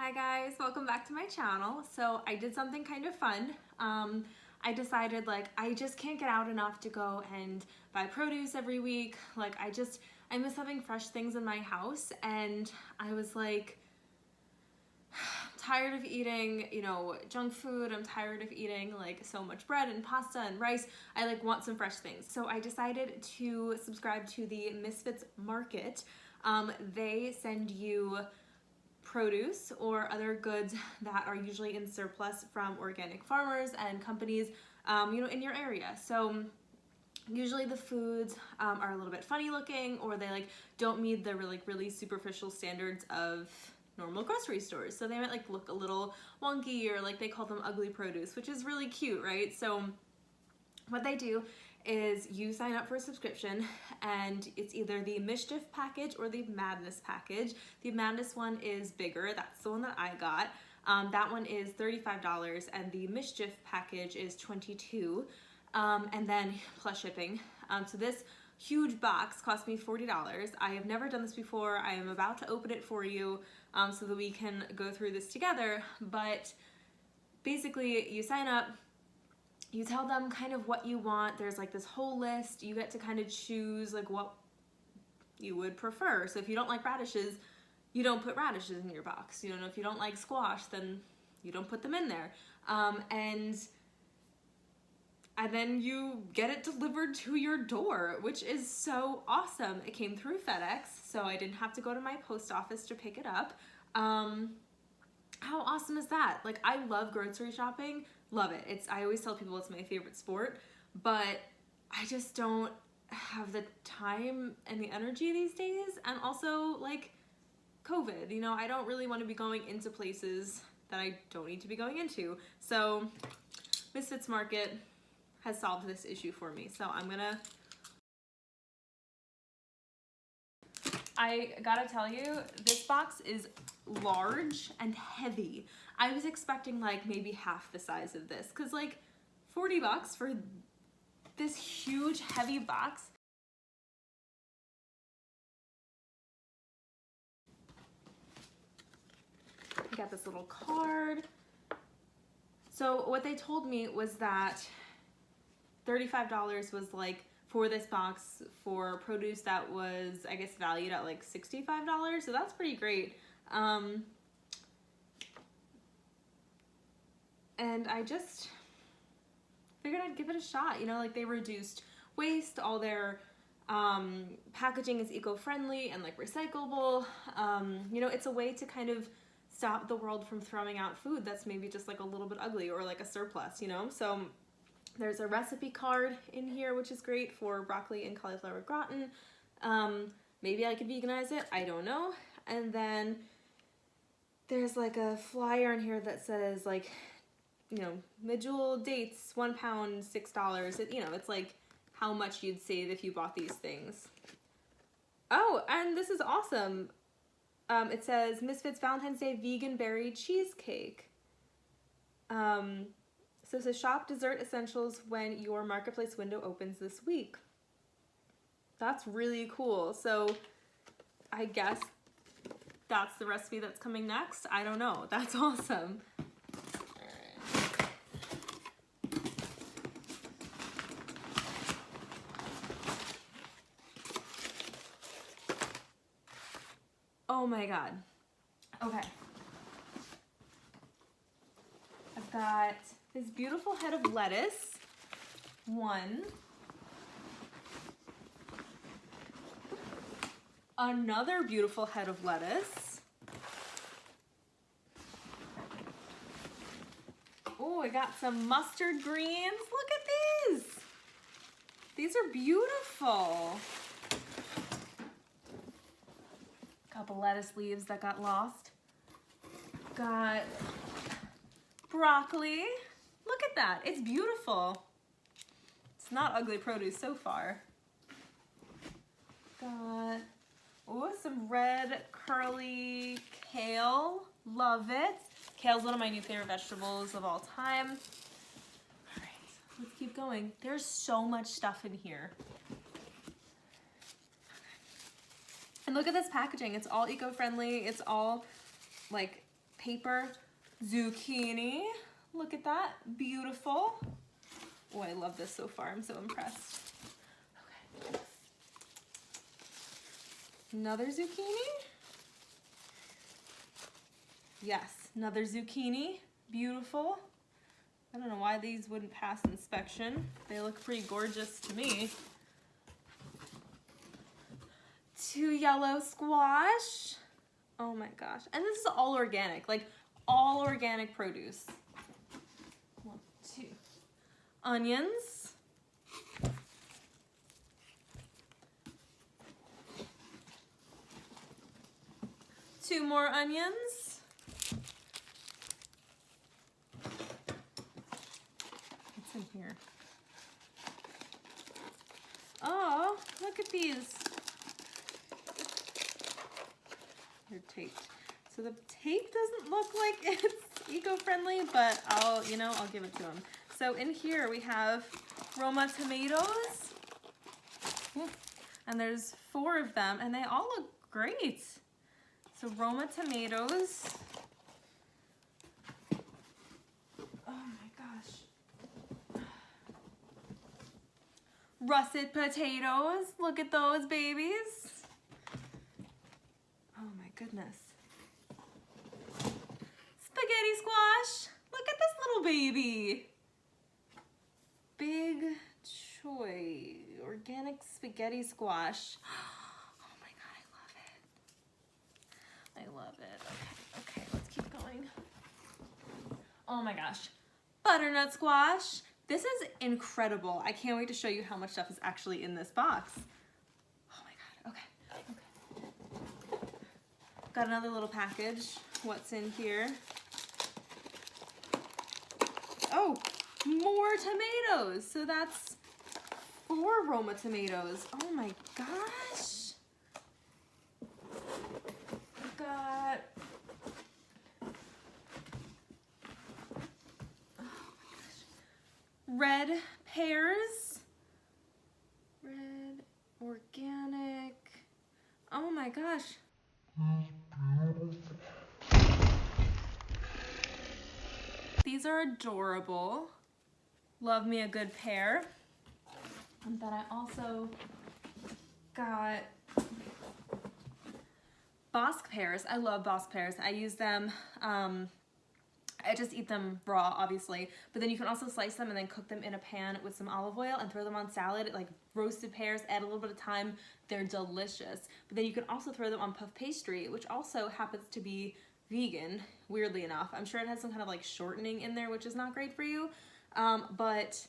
Hi guys, welcome back to my channel. So I did something kind of fun. I decided I just can't get out enough to go and buy produce every week. I miss having fresh things in my house, and I was like, tired of eating, junk food. I'm tired of eating so much bread and pasta and rice. I want some fresh things. So I decided to subscribe to the Misfits Market. They send you produce or other goods that are usually in surplus from organic farmers and companies, in your area. So usually the foods are a little bit funny looking, or they don't meet the really superficial standards of normal grocery stores. So they might look a little wonky, or they call them ugly produce, which is really cute, right? So what they do is you sign up for a subscription, and it's either the Mischief package or the Madness package. The Madness one is bigger. That's the one that I got. That one is $35, and the Mischief package is $22, and then plus shipping. So this huge box cost me $40. I have never done this before. I am about to open it for you so that we can go through this together. But basically, you sign up, you tell them kind of what you want. There's this whole list. You get to kind of choose what you would prefer. So if you don't like radishes, you don't put radishes in your box. If you don't like squash, then you don't put them in there. And then you get it delivered to your door, which is so awesome. It came through FedEx, so I didn't have to go to my post office to pick it up. How awesome is that? I love grocery shopping. Love it. I always tell people it's my favorite sport, but I just don't have the time and the energy these days. And also COVID, I don't really want to be going into places that I don't need to be going into. So Misfits Market has solved this issue for me. So I gotta tell you, this box is large and heavy. I was expecting maybe half the size of this, because $40 for this huge heavy box. I got this little card. So what they told me was that $35 was for this box for produce that was, I guess, valued at $65. So that's pretty great. And I just figured I'd give it a shot. They reduced waste. All their packaging is eco-friendly and recyclable. It's a way to kind of stop the world from throwing out food that's maybe just a little bit ugly, or a surplus, So there's a recipe card in here, which is great for broccoli and cauliflower gratin. Maybe I could veganize it, I don't know. And then there's a flyer in here that says medjool dates, 1 pound, $6. It's how much you'd save if you bought these things. Oh, and this is awesome. It says Misfits Valentine's Day Vegan Berry Cheesecake. So it says shop dessert essentials when your marketplace window opens this week. That's really cool. So I guess that's the recipe that's coming next. I don't know. That's awesome. Oh my God. Okay. I've got this beautiful head of lettuce. One. Another beautiful head of lettuce. Oh, I got some mustard greens. Look at these. These are beautiful. Couple lettuce leaves that got lost. Got broccoli. Look at that. It's beautiful. It's not ugly produce so far. Got some red curly kale. Love it. Kale's one of my new favorite vegetables of all time. All right, let's keep going. There's so much stuff in here. And look at this packaging. It's all eco-friendly. It's all paper zucchini. Look at that, beautiful. Oh, I love this so far, I'm so impressed. Okay. Another zucchini. Yes, another zucchini, beautiful. I don't know why these wouldn't pass inspection. They look pretty gorgeous to me. 2 yellow squash. Oh my gosh. And this is all organic, like all organic produce. 1, 2. Onions. Two more onions. What's in here? Oh, look at these. They're taped. So the tape doesn't look like it's eco-friendly, but I'll give it to them. So in here we have Roma tomatoes. And there's 4 of them, and they all look great. So Roma tomatoes. Oh my gosh. Russet potatoes. Look at those babies. Oh my goodness. Spaghetti squash. Look at this little baby. Big choy organic spaghetti squash. Oh my god, I love it. Okay, let's keep going. Oh my gosh. Butternut squash. This is incredible. I can't wait to show you how much stuff is actually in this box. Oh my god, okay. Got another little package. What's in here? Oh, more tomatoes. So that's 4 Roma tomatoes. Oh my gosh. Got red pears. Red organic. Oh my gosh. These are adorable. Love me a good pear. And then I also got Bosc pears. I love Bosc pears. I use them, I just eat them raw, obviously, but then you can also slice them and then cook them in a pan with some olive oil and throw them on salad, like roasted pears, add a little bit of thyme. They're delicious. But then you can also throw them on puff pastry, which also happens to be vegan, weirdly enough. I'm sure it has some kind of like shortening in there, which is not great for you. But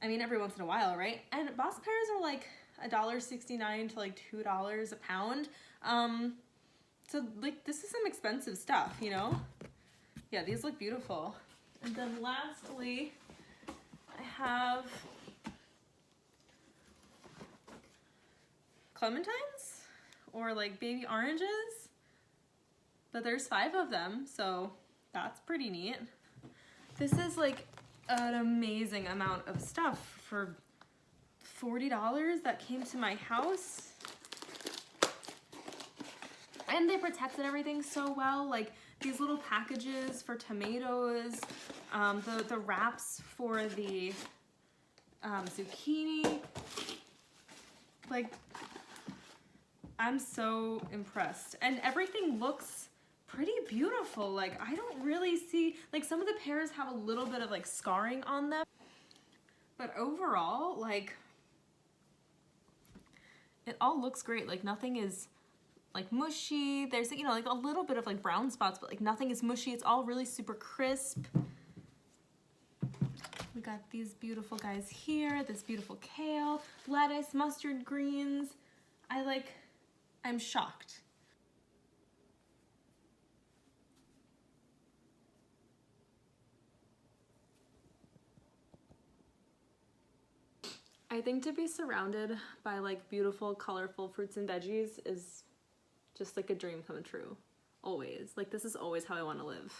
I mean, every once in a while, right? And Bosc pears are like $1.69 to like $2 a pound. So like this is some expensive stuff, you know? Yeah, these look beautiful. And then lastly, I have clementines or like baby oranges, but there's 5 of them, so that's pretty neat. This is like an amazing amount of stuff for $40 that came to my house. And they protected everything so well, like these little packages for tomatoes, the wraps for the zucchini. Like, I'm so impressed. And everything looks pretty beautiful. Like, I don't really see, like some of the pears have a little bit of like scarring on them. But overall, like, it all looks great. Like nothing is like mushy. There's, you know, like a little bit of like brown spots, but like nothing is mushy. It's all really super crisp. We got these beautiful guys here, this beautiful kale, lettuce, mustard greens. I'm shocked. I think to be surrounded by like beautiful, colorful fruits and veggies is just like a dream come true. Always. Like this is always how I want to live.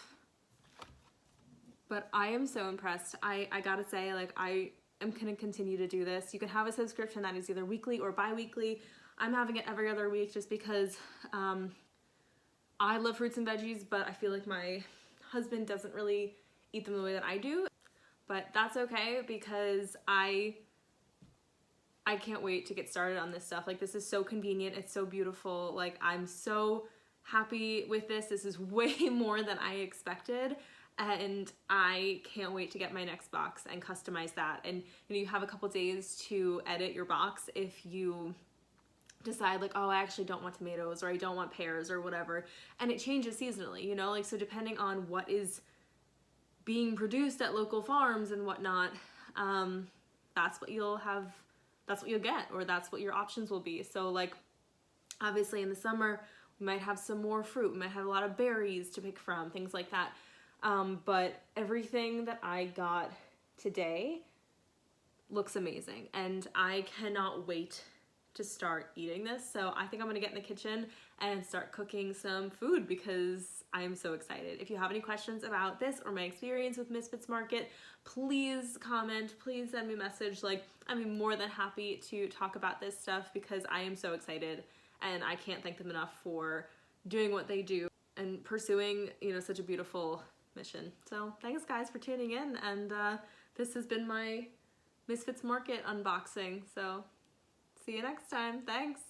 But I am so impressed. I gotta say, like, I am gonna continue to do this. You can have a subscription that is either weekly or bi-weekly. I'm having it every other week just because I love fruits and veggies, but I feel like my husband doesn't really eat them the way that I do. But that's okay because I can't wait to get started on this stuff. Like, this is so convenient. It's so beautiful. Like, I'm so happy with this. This is way more than I expected. And I can't wait to get my next box and customize that. And you have a couple days to edit your box if you decide like, oh, I actually don't want tomatoes, or I don't want pears, or whatever. And it changes seasonally, you know, like, so depending on what is being produced at local farms and whatnot, that's what you'll get, or that's what your options will be. So like, obviously in the summer, we might have some more fruit, we might have a lot of berries to pick from, things like that. But everything that I got today looks amazing, and I cannot wait to start eating this. So I think I'm gonna get in the kitchen and start cooking some food because I am so excited. If you have any questions about this or my experience with Misfits Market, please comment, please send me a message. Like, I'm more than happy to talk about this stuff because I am so excited, and I can't thank them enough for doing what they do and pursuing, you know, such a beautiful mission. So thanks guys for tuning in, and this has been my Misfits Market unboxing. So see you next time. Thanks.